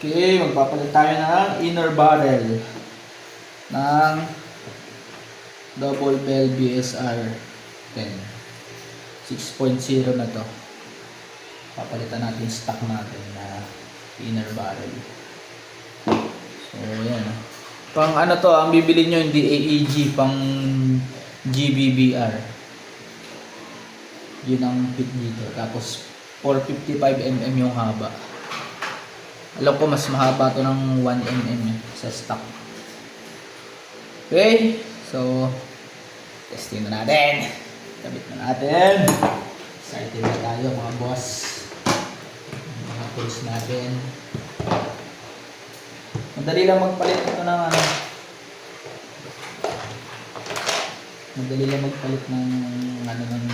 Okay, magpapalit tayo ng inner barrel ng double bell BSR 10 6.0 na to. Papalitan natin yung stock natin na inner barrel. So yan. Pang ano to, ang bibili nyo hindi AEG, pang GBBR. Yun ang fit dito. Tapos 455mm yung haba. Alam ko mas mahaba to ng 1mm sa stock. Okay, so testing na natin. Kabit na natin. Excited na tayo mga boss. Mga tools natin. Madali lang magpalit ito ng ano. Madali lang magpalit ng ano ng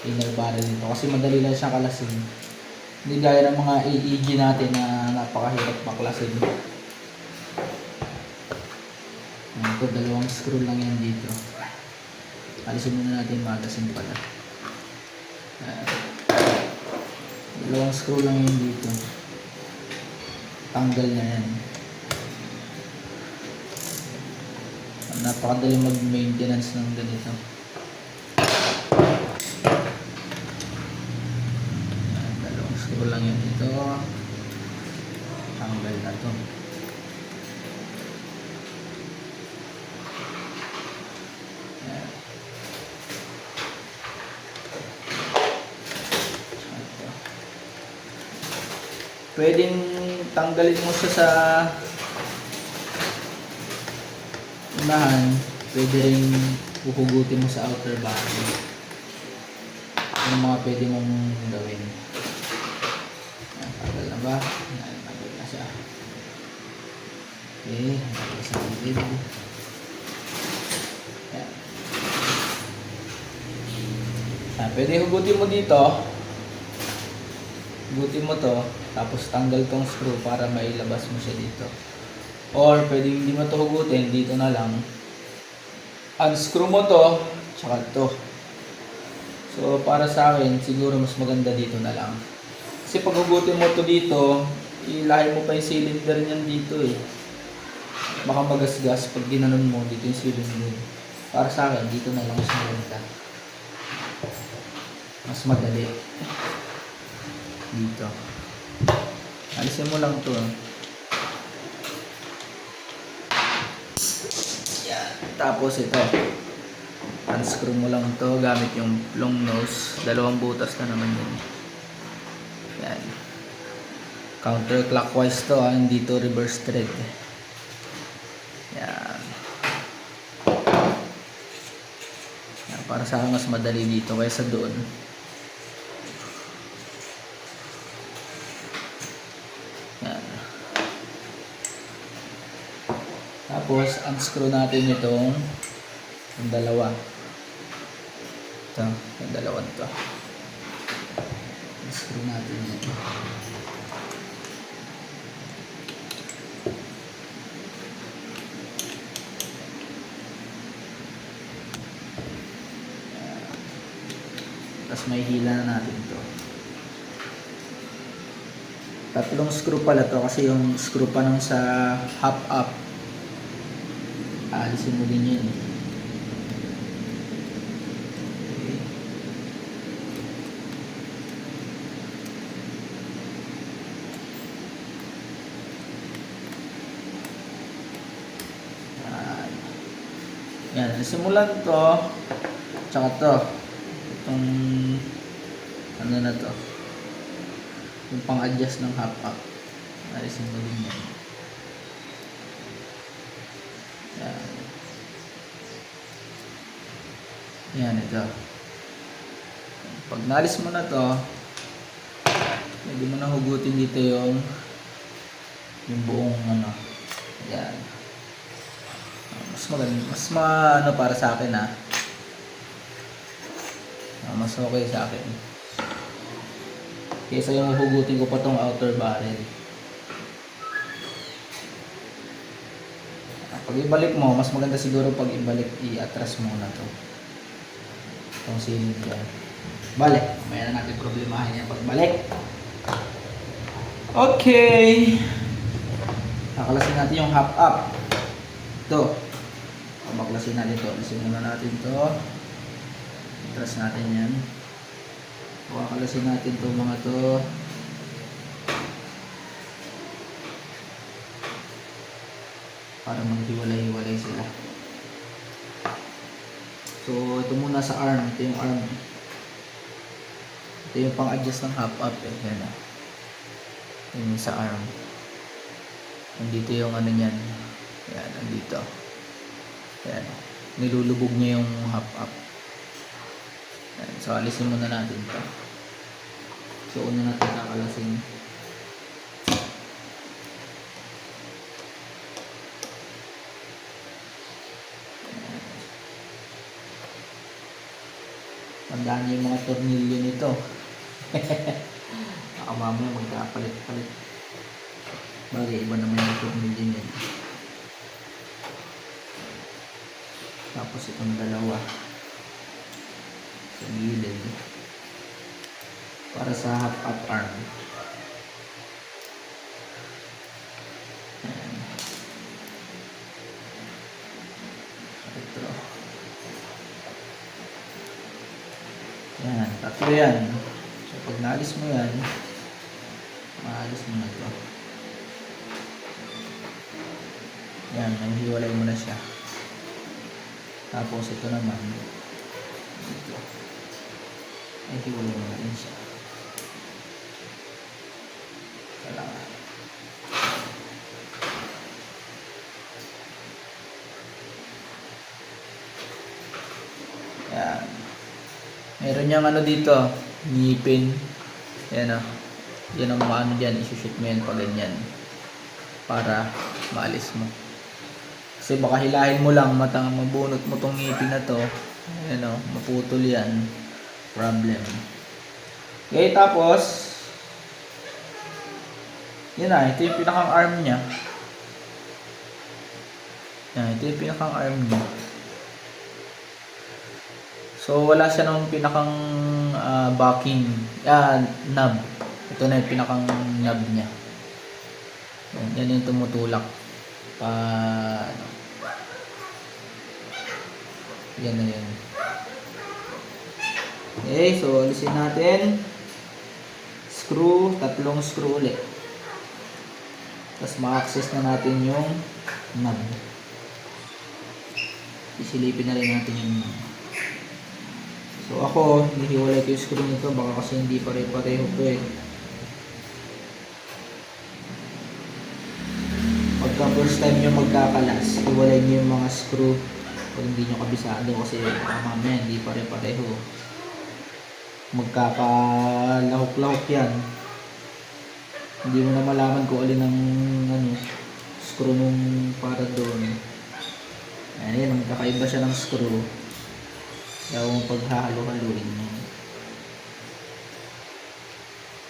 inner barrel nito kasi madali lang siyang kalasin. Hindi gaya ng mga AEG natin na napakahirap maklasin. Ito, dalawang screw lang yan dito. Alisin muna natin magasin pala. Dalawang screw lang yan dito. Tanggal na yan. Napakadali mag-maintenance ng ganito. Dalawang screw lang yan dito. Tanggal na to. Pwedeng tanggalin mo siya sa unahan, pwede rin huhugutin mo sa outer body. Yung mga pwede mong gawin. Tanggal na ba? Tanggal na siya. Okay, tanggal sa gilid. Pwede hugutin mo dito. Hugutin mo to, tapos tanggal tong screw para mailabas mo siya dito. Or pwede hindi mo to hugutin, dito na lang. Unscrew mo to, tsaka to. So para sa akin, siguro mas maganda dito na lang. Kasi pag hugutin mo to dito, ilahin mo pa yung cylinder niyan dito eh. Baka magasgas pag ginanon mo dito yung cylinder. Para sa akin, dito na lang mas maganda. Mas madali. Dito. Alisin mo lang to. Yan. Tapos ito. Unscrew mo lang to gamit yung long nose. Dalawang butas na naman yun. Yan. Counterclockwise to ha. Hindi to reverse thread. Yan. Yan. Para sa akin mas madali dito kaysa doon. Tapos, unscrew natin itong dalawa. Ito, yung dalawa ito. Unscrew natin ito. Tapos may hila na natin ito. Tatlong screw pala to kasi yung screw pa nung sa half up. Alisin mo din yan eh. Okay. Yan, simulan to. Tsaka to. Itong ano na to. Yung pang-adjust ng half up. Alisin mo din yan. Yan ito. Pag nalis mo na to, pwede mo na hugutin dito yung buong ano. Yan. Mas maganda, mas ano para sa akin ha. Mas okay sa akin. Kaysa yung hugutin ko pa tong outer barrel. Pag ibalik mo, mas maganda siguro pag ibalik, i-atras mo na to. Itong cylinder. Bale, may na natin problemahin yan pagbalik. Okay. Kakalasin natin yung hop up. Ito. Baklasin natin ito. Alisin muna natin ito. Atras natin yan. Kakalasin natin ito mga ito. Para maghiwalay-hiwalay sila. So, ito muna sa arm. Ito yung arm. Ito yung pang-adjust ng hop up. Yan na. Yung sa arm. Nandito yung ano nyan. Yan, nandito. Yan. Nilulubog niya yung hop up. Yan. So, alisin muna natin ito. So, una natin kakalasin. Tandaan niyo yung mga tornilyo nito. Baka mamaya magkapalit-palit. Bagay, iba naman yung tornilyo niya. Tapos itong dalawa sa gilid para sa half up arm. Ayan. Ito. Yan, tatlo yan. So pag naalis mo yan, maalis mo na ito. Yan, nahihiwalay mo na siya. Tapos ito naman, ito. Nahihiwalay mo na rin siya. Kailangan. Yan. Meron niyang ano dito, ngipin. Yan o. Yan ang mga ano dyan, isushoot mo yan pa ganyan. Para maalis mo. Kasi baka hilahin mo lang, mabunot mo tong ngipin na to. Yan o, maputol yan. Problem. Okay, tapos, yan na, ito yung pinakang arm niya. Yan, ito yung pinakang arm niya. So, wala siya ng pinakang backing, knob. Ito na yung pinakang knob niya. Yan yung tumutulak. Yan na yan. Okay, so alisin natin. Screw, tatlong screw ulit. Tapos ma-access na natin yung knob. Isilipin na rin natin yung knob. So ako, hinihiwalay ko yung screw nito baka kasi hindi pare-pareho to eh. Pagka first time nyo magkakalas, iwalay nyo yung mga screw pag hindi nyo kabisado kasi mamaya hindi pare-pareho. Magkakalahok-lahok yan. Hindi mo na malaman kung alin ang screw nung para doon. Ayan, magkakaiba siya ng screw. Kaya mong paghahalo-haluin mo.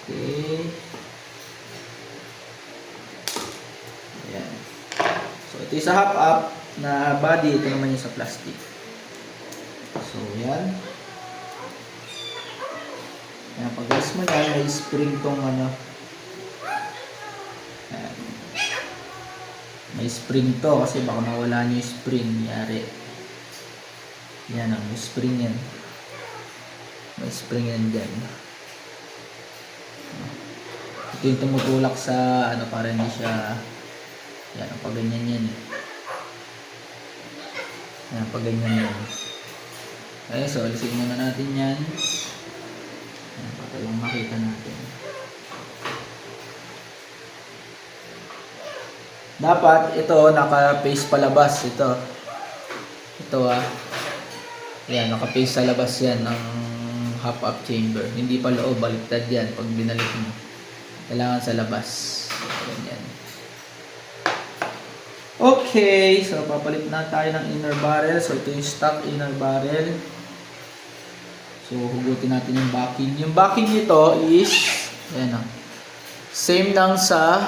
Okay. Ayan. So, ito yung sa half up na body. Ito naman yung sa plastic. So, yan. Ayan, pag-gas mo yan, may spring tong ano. Ayan. May spring to kasi baka mawala nyo yung spring. Yari. Yan ang spring yan. May spring yan dyan. Ito yung tumutulak sa ano para hindi siya yan ang paganyan yan. Yan paganyan yan. Okay, so alisin muna natin yan. Yan, para lang makita natin. Dapat ito naka-face palabas ito. Ito yan, naka-face sa labas yan ng half up chamber. Hindi pa loob, baliktad yan pag binalik mo. Kailangan sa labas. Ganyan. Okay, so papalit na tayo ng inner barrel. So ito yung stock inner barrel. So hugutin natin yung backing. Yung backing nito is yan same lang sa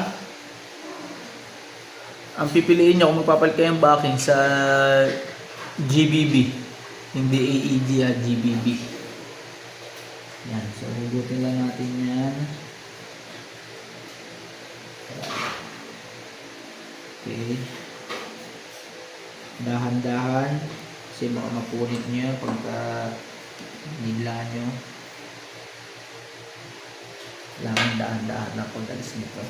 ang pipiliin nyo kung magpapalit kayo yung backing sa GBB. Hindi AEG GBB. Yan. So, hugutin lang natin yan. Okay. Dahan-dahan. Kasi baka mapunit nyo pagka nila nyo. Kailangan dahan-dahan na pag-alis nito.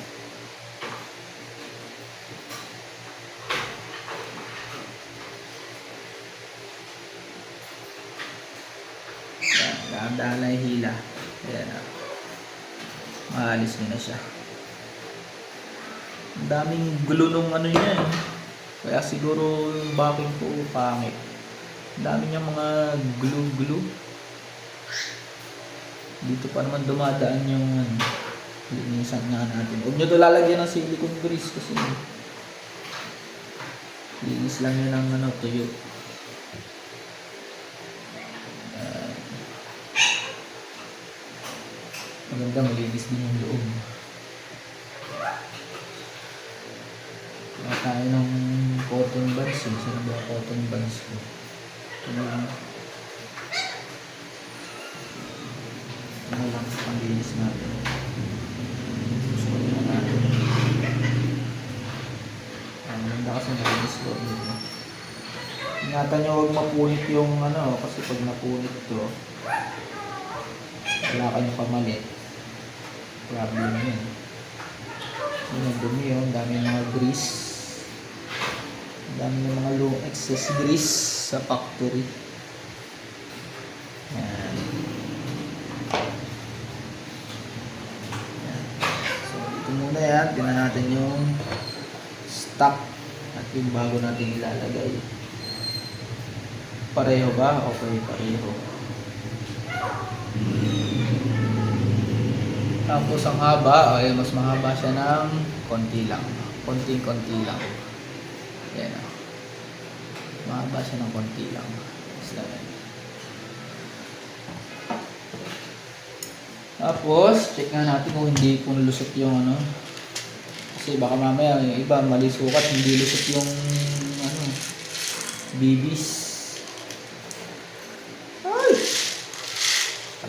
Dahan-dahan na hila. Ayan na. Maalis nyo na siya. Ang daming glue nung ano niya eh. Kaya siguro yung backing ko pangit. Ang dami niya mga glue. Dito pa naman dumadaan yung linisan nga natin. Huwag nyo ito lalagyan ng silicone grease kasi linis lang yun ng tuyo. Maganda malinis din yung loob. Kaya tayo ng cotton buds eh. Saan ba cotton buds ko? Ito na lang. Ito na lang sa panglinis natin. Gusto na natin. Maganda kasi malinis ko dito. Ingatan nyo huwag mapunit yung kasi pag napunit to wala kayong pamalit. Problem yun. Yun ang dumi yun. Ang dami ng mga grease. Ang dami ng mga low excess grease sa factory. Yan. Yan. So dito muna yan. Tingnan natin yung stock at yung bago natin ilalagay. Pareho ba? Okay, pareho. Tapos ang haba, ay mas mahaba siya ng konti lang. Konting-konti lang. Ayan o. Mahaba siya ng konti lang. Tapos, check nga natin kung hindi kung lusot yung Kasi baka mamaya yung iba mali sukat, hindi lusot yung bibis. Ay!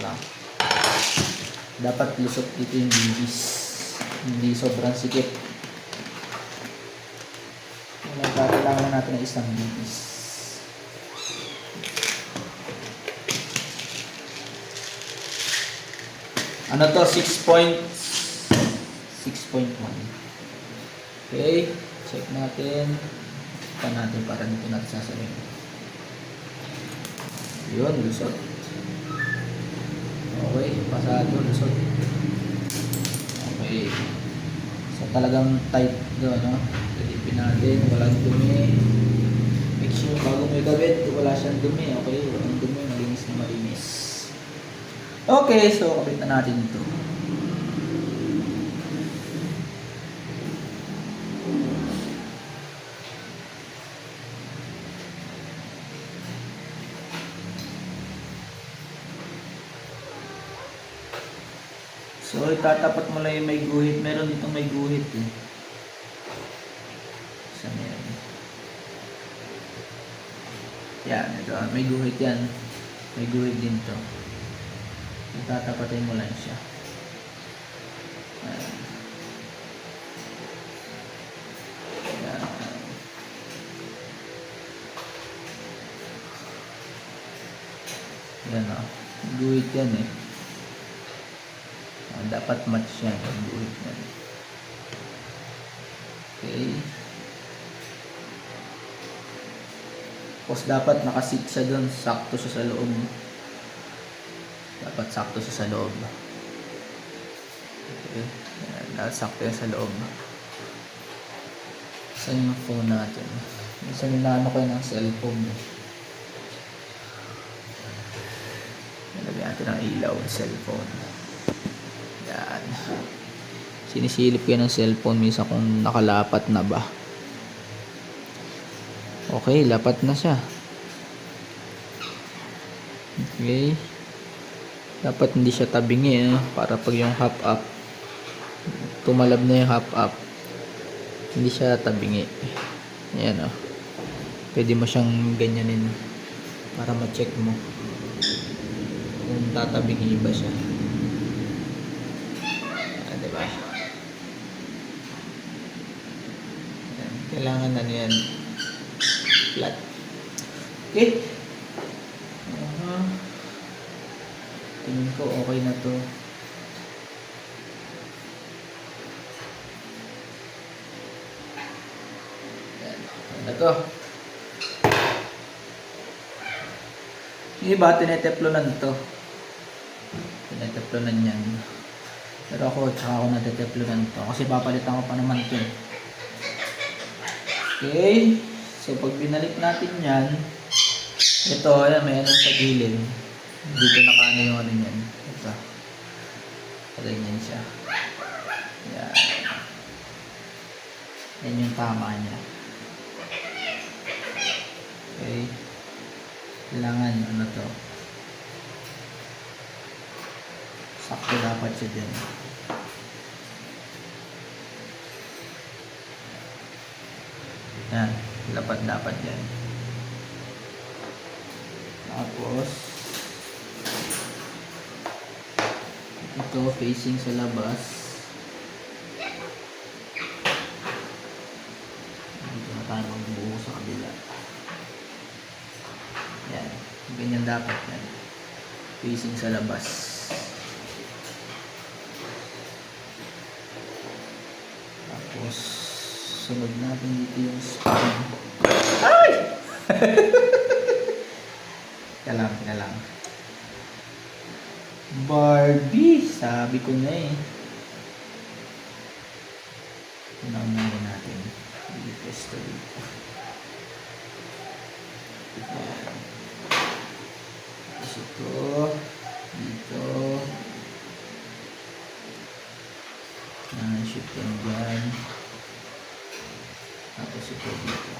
Alam. Dapat lusot dito yung bibis. Hindi sobrang sikip. Kailangan natin ng isang bibis. Ano to? 6.1. Okay. Check natin. Check natin para dito natin sasabihin. Yun, lusot. Okay, pasado, lusot. Okay. So talagang tight doon, Silipin natin, walang dumi. Make sure bago may gabit, wala siyang dumi. Okay, walang dumi, malinis na malinis. Okay, so kapit na natin ito. So, itatapat mo lang yung may guhit. Meron ditong may guhit eh. Saan yan? Yan, ito. May guhit yan. May guhit din to. Itatapatin mo lang siya. Ayan. Ayan. Yan o. Guhit yan eh. Dapat match yan ang guhit yan. Okay. Tapos dapat nakasit siya doon, sakto siya sa loob. Dapat sakto siya sa loob. Okay. Dapat sakto yan sa loob. Saan yung phone natin? Minsan nilano ko ng cellphone. Nalagyan natin ng ilaw, cellphone. Yan. Sinisilip ko ng cellphone minsan kung nakalapat na ba. Okay, lapat na siya. Okay. Dapat hindi siya tabingi para pag yung half up tumalab na yung half up. Hindi siya tabingi. Ayan o. Pwede mo siyang ganyanin para ma-check mo kung tatabingi ba siya. Diba? Kailangan ano yan, flat. Okay. Tingin ko okay na to. Yan. Ano to? Yung iba, tineteplonan to. Tineteplonan yan. Pero ako, tsaka ako nateteplonan to. Kasi papalitan ko pa naman to. Okay. So, pag binalik natin yan, ito, ayan, may ano sa gilid. Dito nakaano yung ano yan. Ito. Ganyan siya. Yan. Yan yung tama niya. Okay. Kailangan ano to. Sakto dapat siya dyan. Yan. Dapat yan. Tapos ito facing sa labas. Dito na tayo magbuo sa kabila. Yan. Ganyan dapat yan. Facing sa labas. Tapos sunod natin dito yung spine. Ay! Teka lang. Barbie! Sabi ko na eh. Unahin natin. Dito dito. Ayan. Tapos ito. Dito. Shoot yan dyan. Tapos ito dito.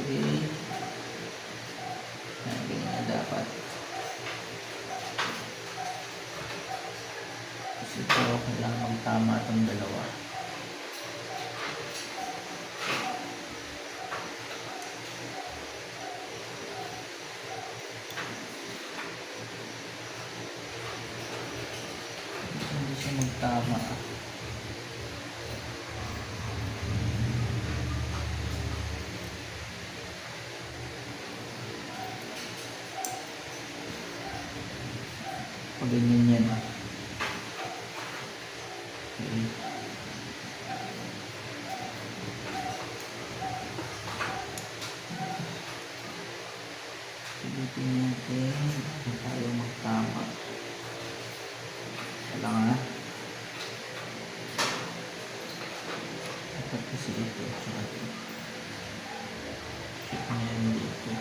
Okay. Ganyan na dapat. Kasi ito, kailangan magtama itong dalawa. Hindi siya magtama. Ganyan yan. Okay. Pilitin natin kung tayo magtama. Kailangan na. Dapat kasi ito. Check na yan dito.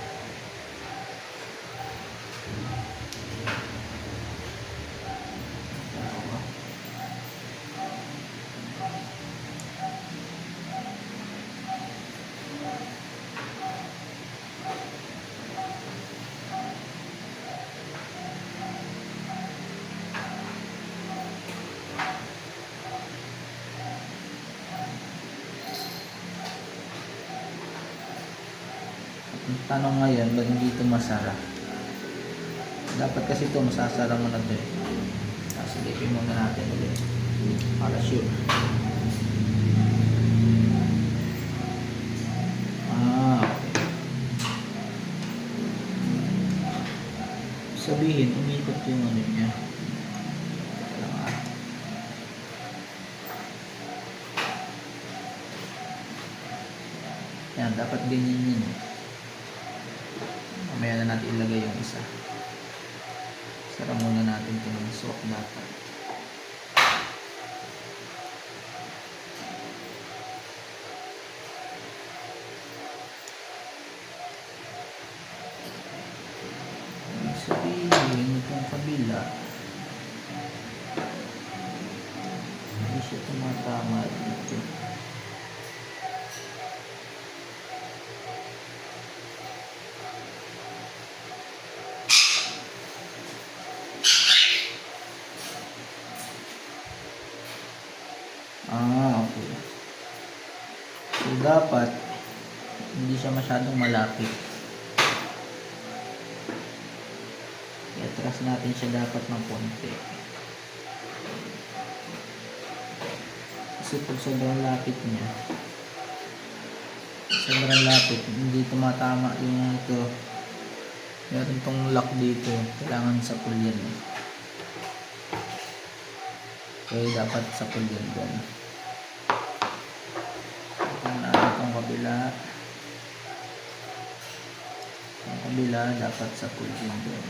Ang tanong ngayon, ba't hindi ito masara? Dapat kasi ito masasara mo na ito eh. Tapos silipin muna natin ulit para sure. Okay. Sabihin, umikot yung ano niya. Yan, dapat ganyan yun eh. Mamaya na natin ilagay yung isa. Sara muna natin ito ng soak dapat. Sabihin itong kabila hindi siya tumatama dito. Okay. So dapat Hindi siya masyadong malapit. I-atras natin siya dapat ng konti. Kasi pag sobrang lapit niya, hindi tumatama yung ito. Meron tong lock dito, kailangan sa pull yan. Okay, dapat sa pull yan doon. Ito na itong kabila. Ang kabila dapat sa pull yan doon.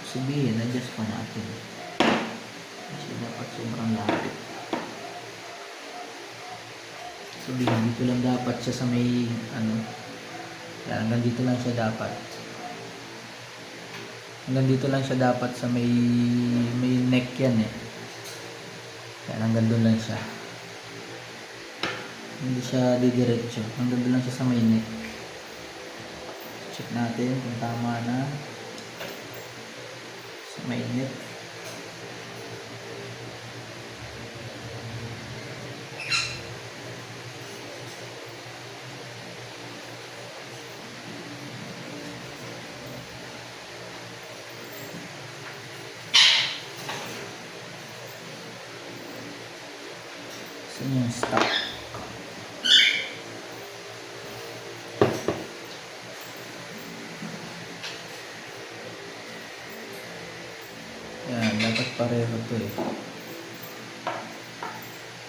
Sabihin, adjust pa natin. Kasi dapat sobrang lapit. Sabihin, dito lang dapat siya sa may kaya hanggang dito lang siya dapat. Hanggang dito lang siya dapat sa may neck yan eh. Kaya hanggang doon lang siya. Hindi siya didiretso. Hanggang doon lang siya sa may neck. Check natin kung tama na. Sa may neck. Saan yung stop? Yan, dapat pareho to eh.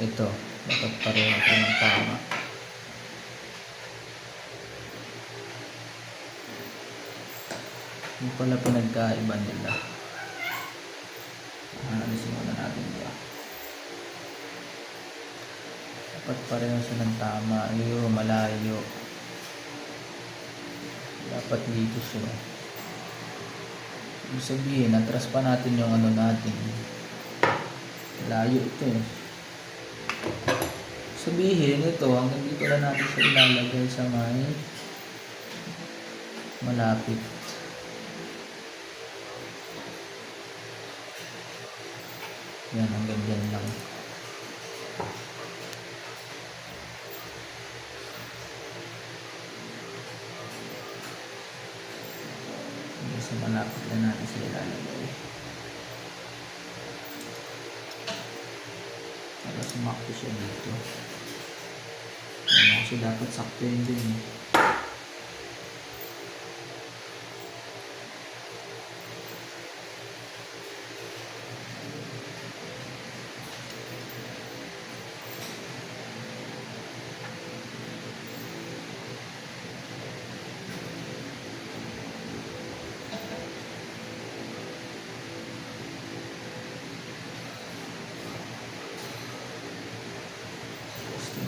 Ito, dapat pareho to ng tama. Yung pala pinagkaiba nila. Alisin muna natin ito. Dapat pareho siya ng tama. Ayun, malayo. Dapat dito siya. Ibig sabihin, atras pa natin yung natin. Layo ito eh. Sabihin, ito, hanggang dito na natin siya ilalagay sa may malapit. Yan, hanggang dyan lang. Sa malapit na natin sila ilalagay para sumakto siya dito. Kasi dapat sakto yun din eh.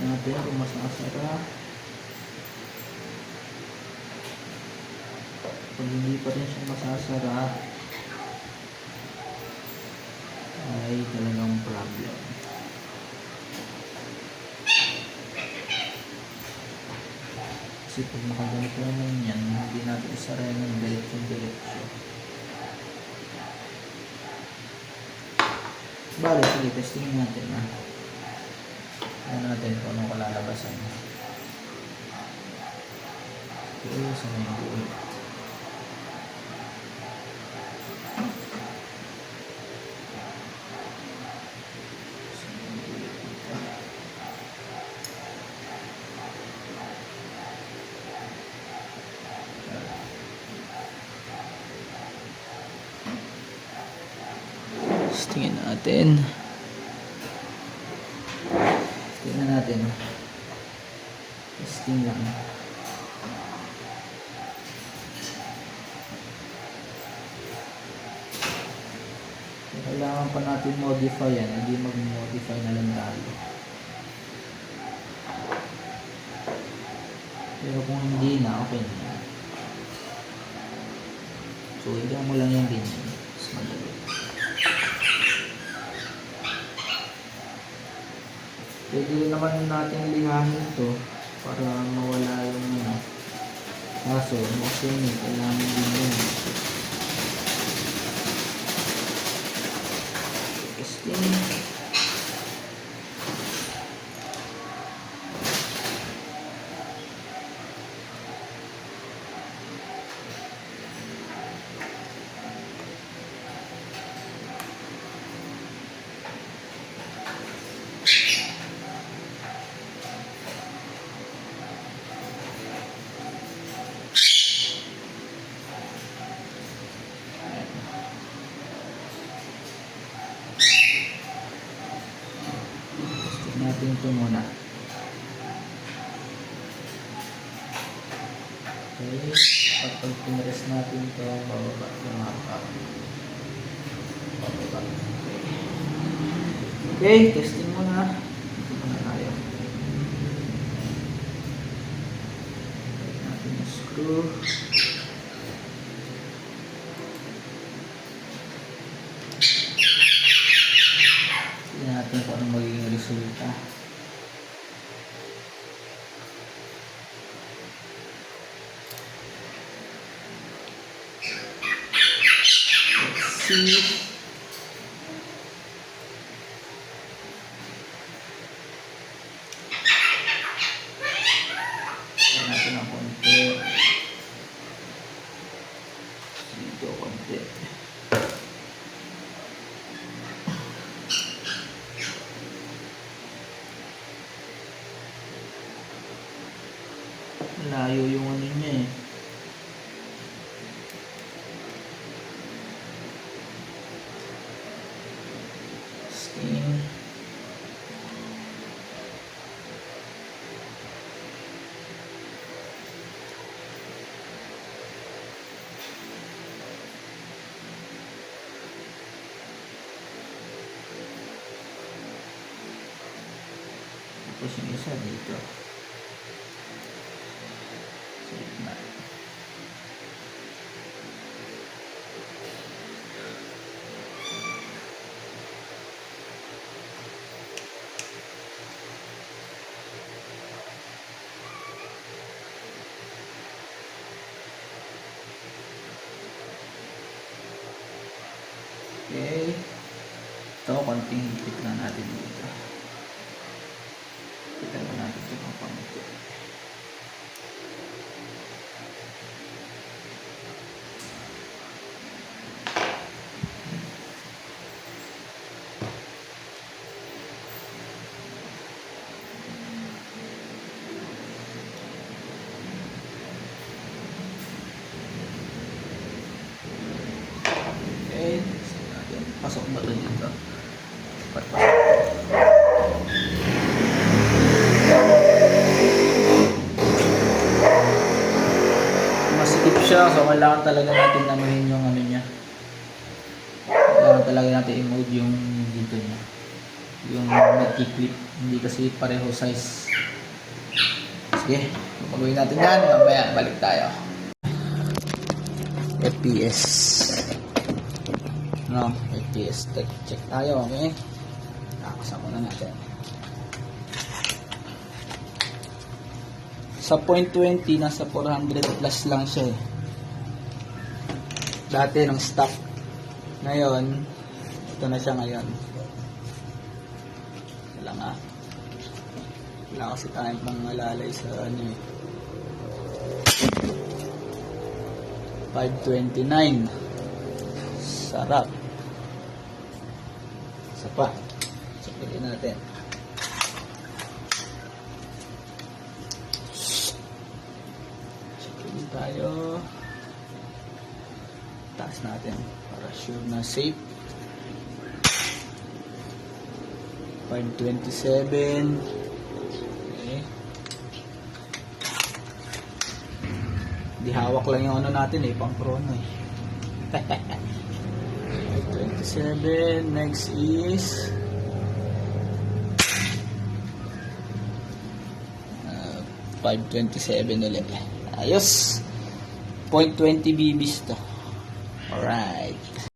Natin kung masasara. Pag hindi pa rin siya masasara ay talagang problem. Kasi pag nakaganito naman yan, hindi natin isara yung diretsyo. Bale, sige, testingin natin na. Tignan natin kung anong kalalabasan. Okay, sa may buo. Tingnan natin. Tingnan natin. Testing lang. Kailangan pa natin modify yan. Hindi mag-modify na lang tayo. Pero kung hindi na, okay na. So, higa mo lang yan din. Mas madali. Pwede naman natin lihahin ito para mawala yung kaso. Kasi kailangan din yun. Testing. natin ito muna. Okay, at pag pinrest natin ito, bababa yung hapa. Bababa. Okay, testing muna. Ito muna tayo. Balik natin yung screw. Tignan natin kung anong magiging resulta. Let's see. Tignan natin ang konti. Dito konti. Layo yung ano niya eh. Steam. Tapos yung isa dito. Sa gitna. Okay. Ito, konting higpit lang natin dito. Kita na natin ito ng pangiti. Okay. Pasok ba ito dito? Pasok. Masikip siya, so kailangan talaga natin anuhin yung ano niya. Kailangan talaga natin i-mode yung dito niya. Yung nag-clip. Hindi kasi pareho size. Sige, gagawin natin yan. Mamaya balik tayo. FPS. No, FPS check tayo, okay? Nakasama na natin. Sa 0.20, nasa 400 plus lang siya eh. Dati ng stock. Ngayon, ito na siya ngayon. Wala nga. Wala kasi tayong pang malalay sa ano eh. 529. Sarap. Isa pa. Sapitin natin. Sapitin tayo. Taas natin para sure na safe. 527. Okay. Di hawak lang yung ano natin eh, pang chrono eh. 527. Next is 527 ulit. Ayos. 0.20 BBs to. Alright.